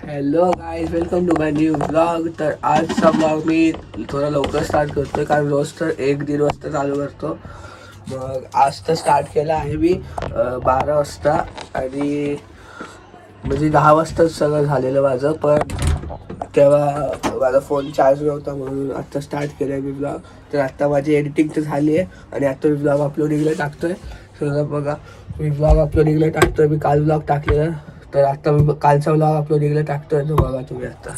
Hello guys, welcome to my new blog. तर आजचा blog मी थोडा लवकर स्टार्ट करतोय कारण रोज तर 1-1.5 वाजता चालू करतो. मग आज तर स्टार्ट केला आहे मी 12 वाजता आणि म्हणजे 10 वाजताच सगळं झालेलं माझं. पण तेव्हा माझा फोन चार्ज नव्हता म्हणून आत्ता स्टार्ट केलं आहे मी ब्लॉग. तर आत्ता माझी एडिटिंग तर झाली आहे आणि आत्ता मी ब्लॉग अपलोडिंगला टाकतोय. सगळं बघा, मी ब्लॉग अपलोडिंगला टाकतोय. मी काल ब्लॉग टाकलेला, तर आता मी कालचा व्लॉग अपलोडिंगला टाकतोय तो बघा तुम्ही आता.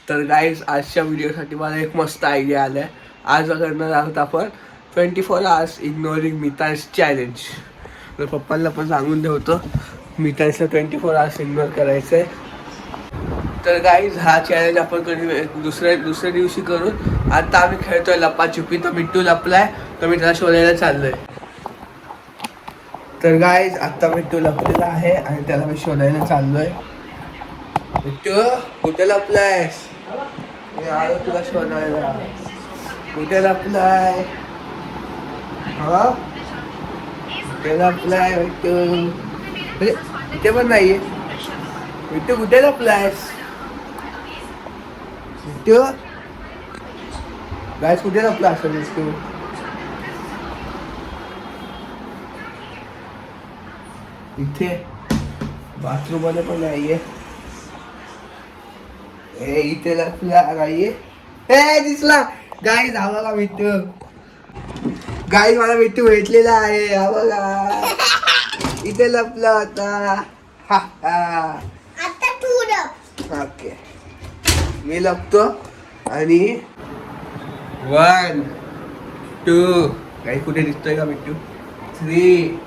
तर गाईज, आजच्या व्हिडिओसाठी मला एक मस्त आयडिया आला आहे. आज करणार आहोत आपण 24 hours इग्नोरिंग मिताज चॅलेंज. तर पप्पांना पण सांगून ठेवतो, मिताजला 24 hours इग्नोर करायचं आहे. तर गाईज, हा चॅलेंज आपण कधी दुसऱ्या दिवशी करू. आता आम्ही खेळतोय लपाछुपी. तर मिट्टू लपलाय, तर मी त्याला शोधायला चाललोय. तर गाईज, आत्ता मिट्टू लपलेला आहे आणि त्याला मी शोधायला चाललोय. मिट्टू, कुठे लपलायस? मी आलो तुला शोधायला. कुठे लपलाय? हा, कुठे लपलाय मिट्टू? इथे पण नाहीये. मिट्टू, कुठे लपलायस? मिट्टू, गाईज, कुठे लपला असं मिट्टू? इथे बाथरूम मध्ये पण नाहीये. इथे लपला नाहीये. दिसला. गाईज, हा बघा मिट्टू. गाईज, मला मिट्टू भेटलेला आहे. हा बघा, इथे लपला होता. हा हा. आता तू लप. ओके, मी लपतो आणि 1 2 काही कुठे दिसतोय का मिट्टू? 3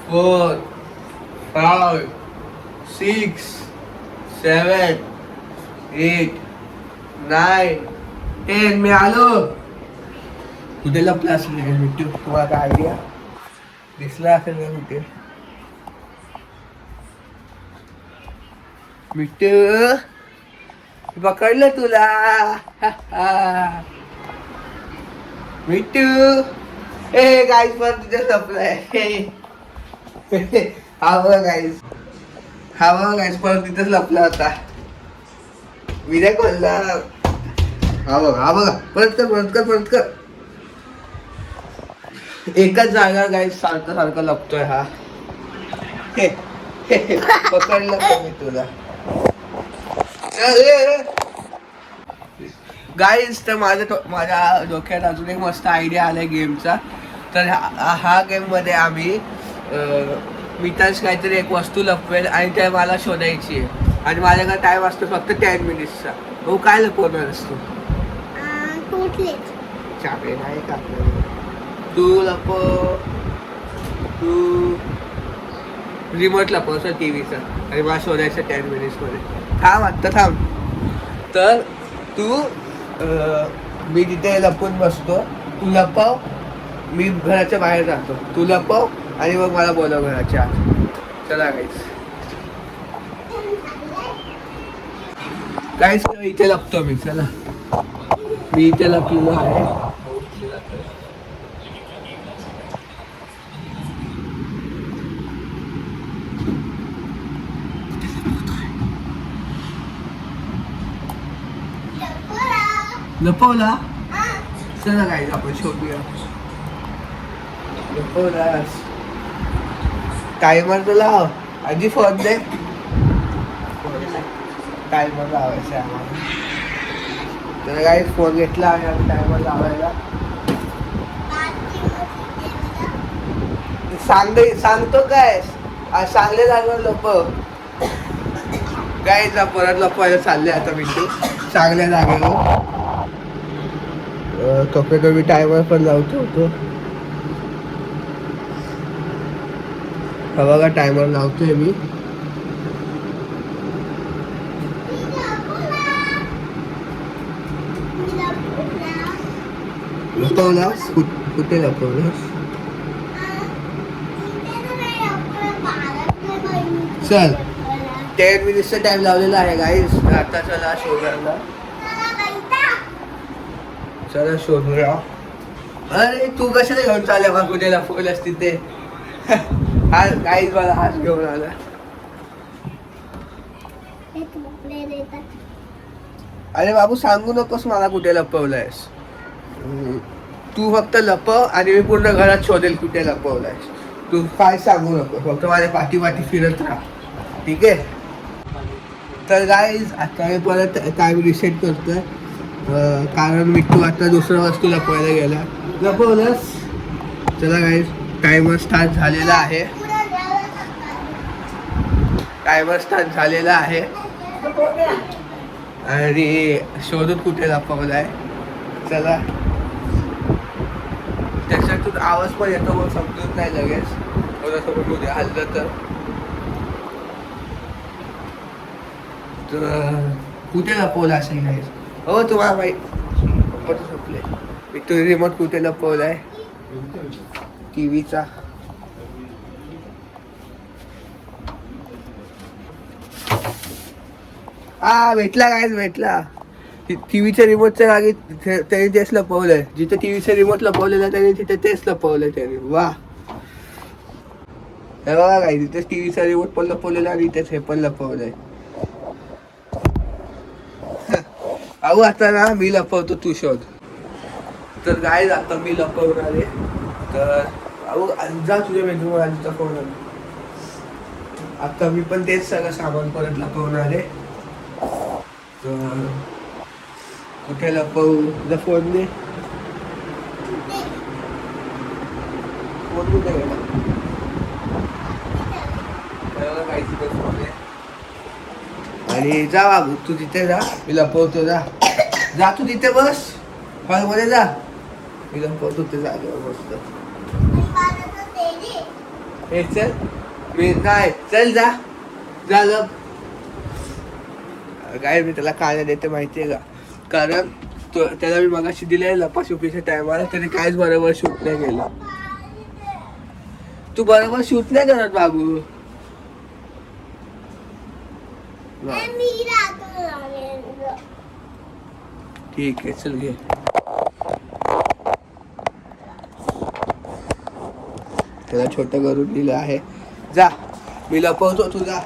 4 5 6 7 8 9 10. मी आलो. कुठे लपला असेल मिट्टू? तुम्हाला काय आयडिया? दिसला असेल का कुठे मिट्टू? पकडलं तुला. मिट्टू, गाईज, पण तिथे लपलाय. हा बघा गाईज, पण तिथेच लपला होता. मी नाही खोलला. हा बघा, परत कर. एकच जागा गाईज सारखं लपतोय हा. पकडलं का मी तुला? गाईज, तर माझ्या डोक्यात अजून एक मस्त आयडिया आलाय गेमचा. तर हा गेममध्ये आम्ही मिताज काहीतरी एक वस्तू लपवेल आणि त्या मला शोधायची आहे. आणि माझ्याकडे टाइम असतो फक्त 10 मिनिट्सचा. हो, काय लपवणार असतो? चापे नाही का आपल्याला? तू लपव. तू रिमोट लपवतो टीव्हीचा आणि मला शोधायचं 10 मिनिट्समध्ये. थांब. तर तू मी तिथे लपून बसतो. तू लपव, मी घराच्या बाहेर जातो. तू लपव आणि मग मला बोलव घराच्या आत. चला गाईस, इथे लपतो मी. चला, मी इथे लपलेलो आहे. लपवला. चला गाईस, आपण शोधूया. लपवलास. टायमर तर लाव आधी. फोन दे. टायमर लावायचं आहे आम्हाला. तर गाईस, फोन घेतला आणि टायमर लावायला. सांगतो काय? सांगले जागेवर लपव. गाईस, परत लपवायला चालले आता मी. चांगल्या जागेवर कपडे मी टायमर पण लावतो होतो. हा बघा, टायमर लावतोय मी. लपवलास? कुठे लपवलास? चल, 10 मिनिट्सचा टाइम लावलेला आहे गाईस. आता चला शोधायला. चला शोधूया. अरे, तू कशाला घेऊन चालला मग? कुठे लपवलास तिथे? हा गाईस, मला हाच घेऊन आला. येतात. अरे बाबू सांगू नकोस मला कुठे लपवलंयस. तू फक्त लपव आणि मी पूर्ण घरात शोधेल कुठे लपवलंयस. तू काय सांगू नको, फक्त माझ्या पाठी फिरत राहा, ठीक आहे. तर गाईज आता मी परत टाइम रिसेट करतोय, कारण मी तू आता दुसऱ्या वस्तू लपवायला गेला. लपवलंस. चला गाईज, टायमर स्टार्ट झालेला आहे. पुढं जायला सांगतात. टायमर स्टार्ट झालेला आहे आणि शोधून कुठे लपवलाय. चला, त्याच्यातून आवाज पण येतो, मग समजत नाही लगेच. कोणासोबत उद्या हल्लं तर कुठे लपवलं असेल नाही. हो तुम्हाला माहिती झोपले. मी तो रिमोट कुठे लपवलाय, टीव्हीचा. भेटला काय, भेटला. टीव्हीच्या रिमोटच्या जागी त्याने तेच लपवलंय. जिथे टीव्हीचं रिमोट लपवलेलं त्याने तिथे तेच लपवलंय त्याने. वा, हे बघा काय, तिथे टीव्हीचा रिमोट पण लपवलेला आणि इथेच हे पण लपवलंय. अहो आता ना मी लपवतो, तू शोध. तर काय आता मी लपवणार आहे. तर अहो जा तुझ्या बेडरूम आधीचा फोन. आता मी पण तेच सगळं सामान परत लपवणार आहे. तर कुठे लपवू, तुझा फोन दे. फोन कुठे गेला, काहीच फोन आहे. आणि जा बाबू, तू तिथे जा, मी लपवतो. जा तू तिथे बस, हॉलमध्ये जा, मी लपवतो ते जागेवर मस्त. हे चल, मी नाही, चल जा लप. काय मी त्याला काय देते माहितीये का, कारण त्याला मी मगाशी दिले लपाछुपीच्या टायमाला, त्याने काहीच बरोबर शूट नाही केलं. तू बरोबर शूट नाही करत बाबू. ठीक आहे, चल घे. त्याला छोटं करून दिलं आहे. जा, मी लपवतो, तुझा.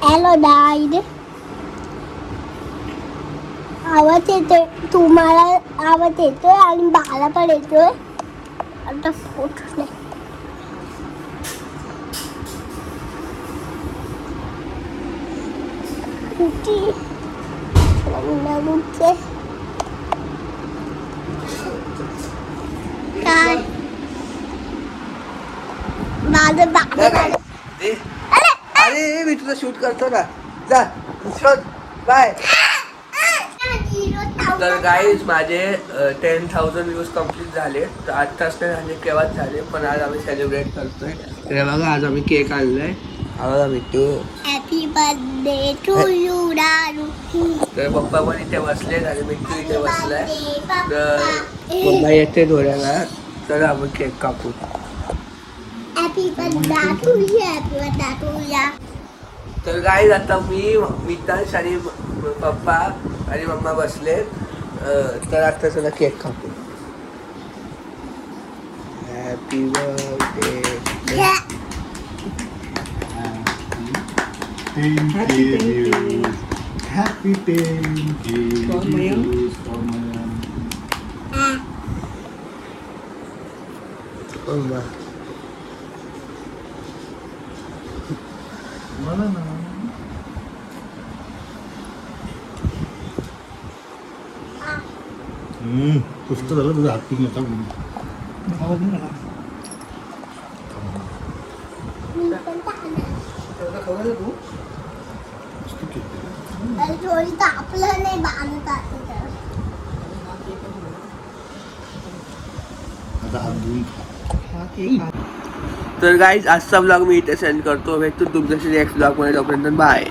हॅलो डाईड, आवाज येतोय तुम्हाला, आवाज येतोय आणि बाला पण येतोय. आता फोटो नाही. काय माझं बाबा, अरे मी तुझं शूट करतो ना, जा शोध. बाय. तर गाईज माझे 10,000 व्ह्यूज कम्प्लीट झाले. तर आत्ताच नाही झाले, केव्हाच झाले, पण आज आम्ही सेलिब्रेट करतोय. तर बघा, आज आम्ही केक आणलाय. आम्हाला भेटू. हॅपी बर्थडे टू यू दारू. तर पप्पा पण इथे बसलेत आणि मिट्टू इथे बसलाय. तर पप्पा येते थोड्याला, तर आपण केक कापू. Happy birthday to you, happy birthday to you. तर गाईज आता मी, मितांश आणि पप्पा आणि मम्मा बसले. तर आता चला केक कापू. Happy birthday. Happy मला ना पुस्तक झालं तुझं हात पिऊन येतात थोडी तापलं नाही बांधत आता हात धुवून खा. तर गाईज आजचा ब्लॉग मी इथे सेंड करतो. भेटतो तुमच्याशी नेक्स्ट ब्लॉग मध्ये. तोपर्यंत बाय.